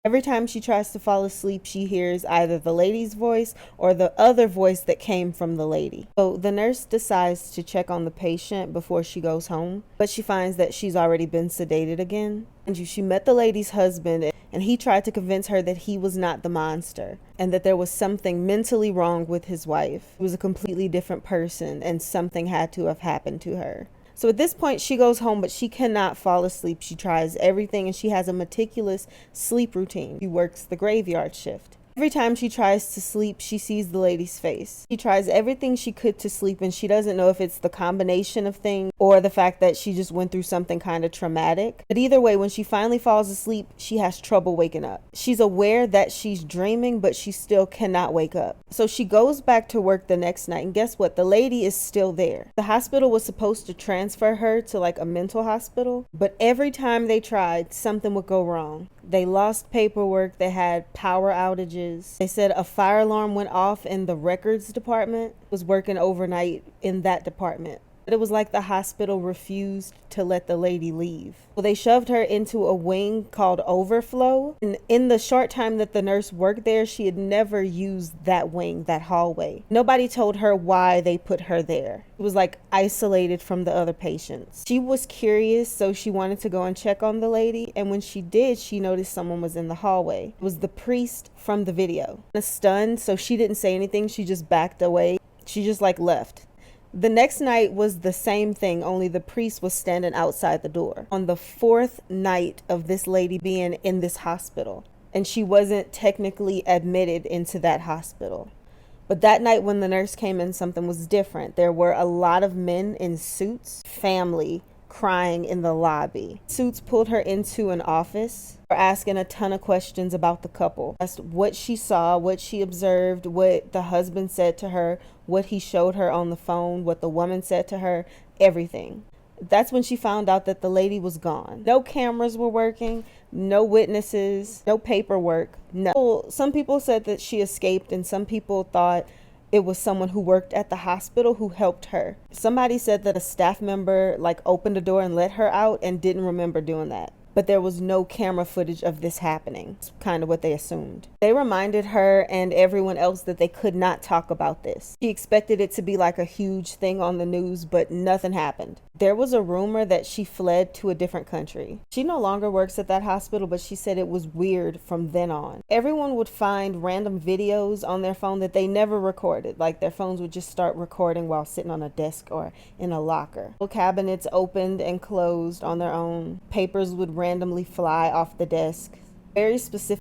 Every time she tries to fall asleep, she hears either the lady's voice or the other voice that came from the lady. So the nurse decides to check on the patient before she goes home, but she finds that she's already been sedated again. And she met the lady's husband, and he tried to convince her that he was not the monster and that there was something mentally wrong with his wife. He was a completely different person, and something had to have happened to her. So at this point, she goes home, but she cannot fall asleep. She tries everything, and she has a meticulous sleep routine. She works the graveyard shift. Every time she tries to sleep, she sees the lady's face. She tries everything she could to sleep, and she doesn't know if it's the combination of things or the fact that she just went through something kind of traumatic. But either way, when she finally falls asleep, she has trouble waking up. She's aware that she's dreaming, but she still cannot wake up. So she goes back to work the next night, and guess what? The lady is still there. The hospital was supposed to transfer her to like a mental hospital, but every time they tried, something would go wrong. They lost paperwork, they had power outages. They said a fire alarm went off in the records department. Was working overnight in that department. It was like the hospital refused to let the lady leave. Well, they shoved her into a wing called Overflow. And in the short time that the nurse worked there, she had never used that wing, that hallway. Nobody told her why they put her there. It was like isolated from the other patients. She was curious, so she wanted to go and check on the lady. And when she did, she noticed someone was in the hallway. It was the priest from the video. Stunned, so she didn't say anything. She just backed away. She just like left. The next night was the same thing, only the priest was standing outside the door. On the fourth night of this lady being in this hospital, and she wasn't technically admitted into that hospital. But that night when the nurse came in, something was different. There were a lot of men in suits, family, crying in the lobby. Suits pulled her into an office, asking a ton of questions about the couple. Asked what she saw, what she observed, what the husband said to her, what he showed her on the phone, what the woman said to her, everything. That's when she found out that the lady was gone. No cameras were working, no witnesses, no paperwork, no. Some people said that she escaped, and some people thought it was someone who worked at the hospital who helped her. Somebody said that a staff member opened the door and let her out and didn't remember doing that. But there was no camera footage of this happening. It's kind of what they assumed. They reminded her and everyone else that they could not talk about this. She expected it to be like a huge thing on the news, but nothing happened. There was a rumor that she fled to a different country. She no longer works at that hospital, but she said it was weird from then on. Everyone would find random videos on their phone that they never recorded. Like their phones would just start recording while sitting on a desk or in a locker. Cabinets opened and closed on their own. Papers would randomly fly off the desk. Very specific